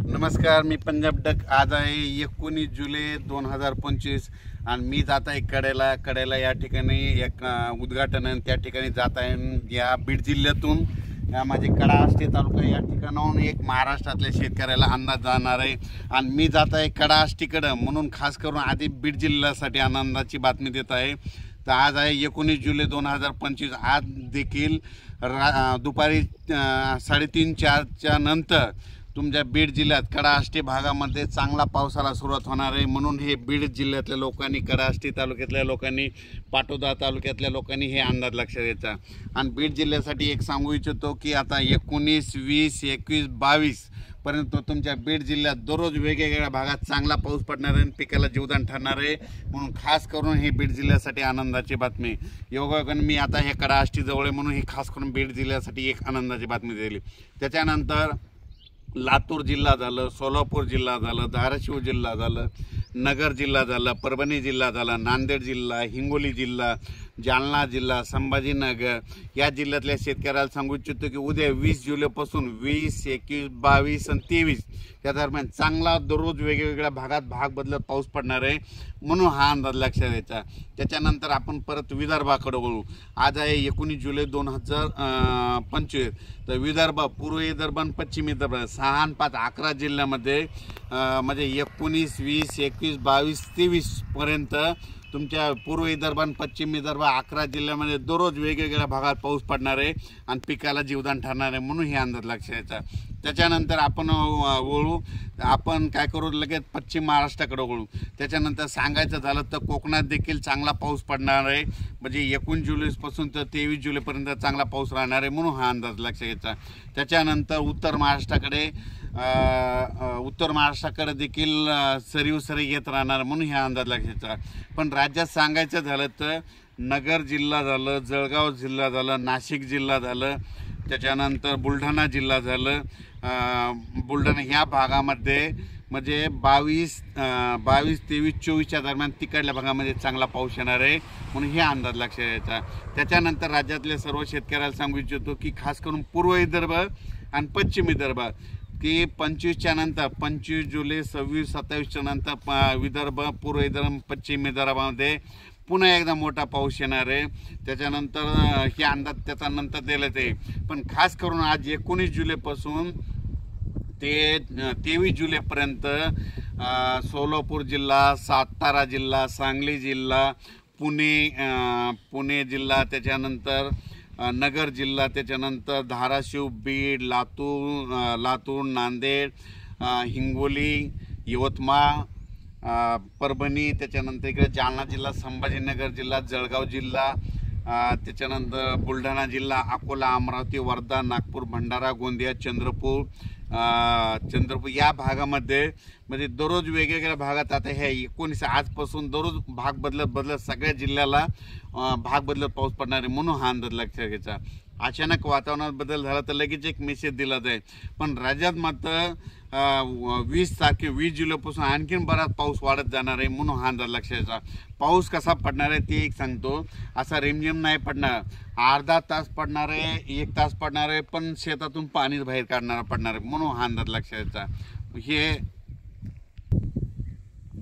नमस्कार, मी पंजाब डक। आज आहे 19 जुलै 2025 आणि मी जात आहे कडेला या ठिकाणी एक उद्घाटन आहे। त्या ठिकाणी जात आहे या बीड जिल्ह्यातून या माझे कडा आष्टी तालुका या ठिकाणाहून एक महाराष्ट्रातल्या शेतकऱ्याला अंदाज जाणार आहे आणि मी जात आहे कडा आष्टीकडे, म्हणून खास करून आधी बीड जिल्ह्यासाठी आनंदाची बातमी देत आहे। तर आज आहे 19 जुलै 2025। आज देखील दुपारी 3:30-4च्या नंतर तुमच्या बीड जिल्ह्यात कडा आष्टी भागामध्ये चांगला पावसाला सुरुवात होणार आहे। म्हणून हे बीड जिल्ह्यातल्या लोकांनी, कडा आष्टी तालुक्यातल्या लोकांनी, पाटोदा तालुक्यातल्या लोकांनी हे अंदाज लक्षात घ्यायचा। आणि बीड जिल्ह्यासाठी एक सांगू इच्छितो की आता 19, 20, 21, 22 पर्यंत तुमच्या बीड जिल्ह्यात दररोज वेगवेगळ्या भागात चांगला पाऊस पडणार आहे, पिकाला जीवदान ठरणार आहे। म्हणून खास करून हे बीड जिल्ह्यासाठी आनंदाची बातमी। योगायोगाने मी आता हे कडा आष्टी जवळ आहे म्हणून ही खास करून बीड जिल्ह्यासाठी एक आनंदाची बातमी दिली। त्याच्यानंतर लातूर जिल्हा झालं, सोलापूर जिल्हा झालं, धाराशिव जिल्हा झालं, नगर जिल्हा झाला, परभणी जिल्हा झाला, नांदेड जिल्हा, हिंगोली जिल्हा, जालना जिल्हा, संभाजीनगर या जिल्ह्यातल्या शेतकऱ्याला सांगू इच्छितो की उद्या 20 जुलैपासून 20, 21, 22 आणि 23 या दरम्यान चांगला दररोज वेगवेगळ्या भागात भाग बदलत पाऊस पडणार आहे, म्हणून हा अंदाज लक्षात द्यायचा। त्याच्यानंतर आपण परत विदर्भाकडे वळू। आज आहे 19 जुलै 2025। तर विदर्भ, पूर्व विदर्भ आणि पश्चिम विदर्भ 6 आणि 5 11 जिल्ह्यामध्ये म्हणजे 19, 20, 21, 22, 23 पर्यंत तुमच्या पूर्व विदर्भ आणि पश्चिम विदर्भ 11 जिल्ह्यामध्ये दररोज वेगवेगळ्या भागात पाऊस पडणार आहे आणि पिकाला जीवदान ठरणार आहे, म्हणून हे अंदाज लक्षात द्यायचा। त्याच्यानंतर आपण वळू, आपण काय करू, लगेच पश्चिम महाराष्ट्राकडे वळू। त्याच्यानंतर सांगायचं झालं तर कोकणात देखील चांगला पाऊस पडणार आहे, म्हणजे 19 जुलैपासून तर 23 जुलैपर्यंत चांगला पाऊस राहणार आहे, म्हणून हा अंदाज लक्षात घ्यायचा। त्याच्यानंतर उत्तर महाराष्ट्राकडे देखील सरी येत राहणार, म्हणून हा अंदाज लक्षात घ्यायचा। पण राज्यात सांगायचं झालं तर नगर जिल्हा झालं, जळगाव जिल्हा झालं, नाशिक जिल्हा झालं, त्याच्यानंतर बुलढाणा जिल्हा झालं, बुलढाणा ह्या भागामध्ये म्हणजे 22, 23, 24च्या दरम्यान तिकडल्या भागामध्ये चांगला पाऊस येणार आहे, म्हणून हे अंदाज लक्षात घ्यायचा। त्याच्यानंतर राज्यातल्या सर्व शेतकऱ्याला सांगू इच्छितो की खास करून पूर्व विदर्भ आणि पश्चिम विदर्भ की 25च्या नंतर 25 जुलै, 26, 27च्या नंतर विदर्भ, पूर्व विदर्भ, पश्चिम विदर्भामध्ये पुन्हा एकदा मोठा पाऊस येणार आहे। त्याच्यानंतर हे अंदाज त्याचा नंतर दिलेच आहे। पण खास करून आज 19 जुलैपासून ते 23 जुलैपर्यंत सोलापूर जिल्हा, सातारा जिल्हा, सांगली जिल्हा, पुणे जिल्हा, त्याच्यानंतर नगर जिल्हा, त्याच्यानंतर धाराशिव, बीड, लातूर, नांदेड, हिंगोली, यवतमाळ, परभणी, त्याच्यानंतर इकडे जालना जिल्हा, संभाजीनगर जिल्हा, जळगाव जिल्हा, त्याच्यानंतर बुलढाणा जिल्हा, अकोला, अमरावती, वर्धा, नागपूर, भंडारा, गोंदिया, चंद्रपूर या भागामध्ये म्हणजे दररोज वेगवेगळ्या भागात आता ह्या 19 आजपासून दररोज भाग बदलत सगळ्या जिल्ह्याला भाग बदलत पाऊस पडणार आहे, म्हणून हा अंदाज लक्षात घ्यायचा। अचानक वातावरणात बदल झाला तर लगेच एक मेसेज दिला जाईल। पण राज्यात मात्र 20 जुलैपासून आणखीन बराच पाऊस वाढत जाणार आहे, म्हणून हा अंदाज लक्षात घ्यायचा। पाऊस कसा पडणार आहे ते एक सांगतो, असा रिमझिम नाही पडणार, अर्धा तास पडणार आहे, 1 तास पडणार आहे, पण शेतातून पाणी बाहेर काढणारा पडणार आहे, म्हणून हा अंदाज लक्षात घ्यायचा। हे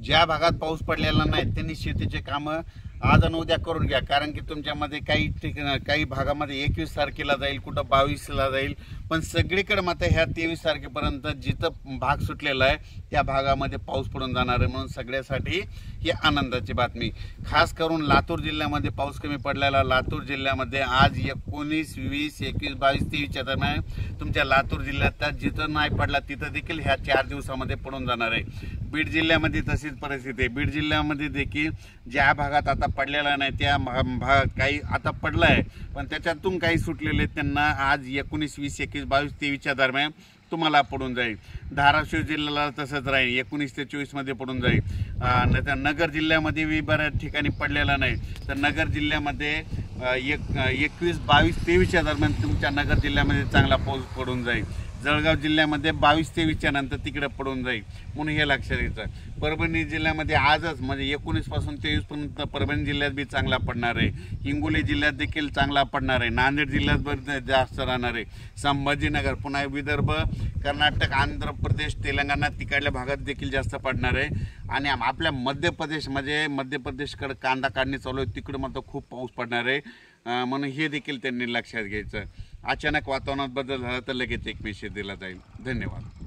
ज्या भागात पाऊस पडलेला नाही त्यांनी शेतीचे कामं आज आणि उद्या करून घ्या, कारण की तुमच्यामध्ये काही भागामध्ये 21 तारखेला जाईल, कुठं 22ला जाईल, पण सगळीकडे मात्र ह्या 23 तारखेपर्यंत जिथं भाग सुटलेला आहे त्या भागामध्ये पाऊस पडून जाणार आहे, म्हणून सगळ्यासाठी ही आनंदाची बातमी। खास करून लातूर जिल्ह्यामध्ये पाऊस कमी पडलेला, लातूर जिल्ह्यामध्ये आज 19, 20, 21, 22, 23च्या दरम्यान तुमच्या लातूर जिल्ह्यात जिथं नाही पडला तिथं देखील ह्या 4 दिवसामध्ये पडून जाणार आहे। बीड जिल्ह्यामध्ये तशीच परिस्थिती आहे। बीड जिल्ह्यामध्ये देखील ज्या भागात आता पडलेला नाही त्या भाग काही आता पडला आहे, पण त्याच्यातून काही सुटलेले त्यांना आज 19, 20, 21, 22, 23च्या दरम्यान तुम्हाला पडून जाईल। धाराशिव जिल्ह्याला तसंच राहील, 19 ते 24 मध्ये पडून जाईल। नाहीतर नगर जिल्ह्यामध्ये बऱ्याच ठिकाणी पडलेला नाही, तर नगर जिल्ह्यामध्ये 21, 22, 23च्या दरम्यान तुमच्या नगर जिल्ह्यामध्ये चांगला पाऊस पडून जाईल। जळगाव जिल्ह्यामध्ये 22-23च्या नंतर तिकडे पडून जाईल, म्हणून हे लक्षात घ्यायचं. परभणी जिल्ह्यामध्ये आजच म्हणजे 19 पासून 23 पर्यंत परभणी जिल्ह्यात बी चांगला पडणार आहे. हिंगोली जिल्ह्यात देखील चांगला पडणार आहे. नांदेड जिल्ह्यात बरं जास्त राहणार आहे. संभाजीनगर, पुन्हा विदर्भ, कर्नाटक, आंध्र प्रदेश, तेलंगणा तिकडल्या भागात देखील जास्त पडणार आहे. आणि आपल्या मध्य प्रदेश म्हणजे मध्य प्रदेशकडे कांदा काढणी चालू आहे, तिकडं मात्र खूप पाऊस पडणार आहे. म्हणून हे देखील त्यांनी लक्षात घ्यायचं. अचानक वातावरणात बदल झाला तर लगेच एक मेसेज दिला जाईल. धन्यवाद.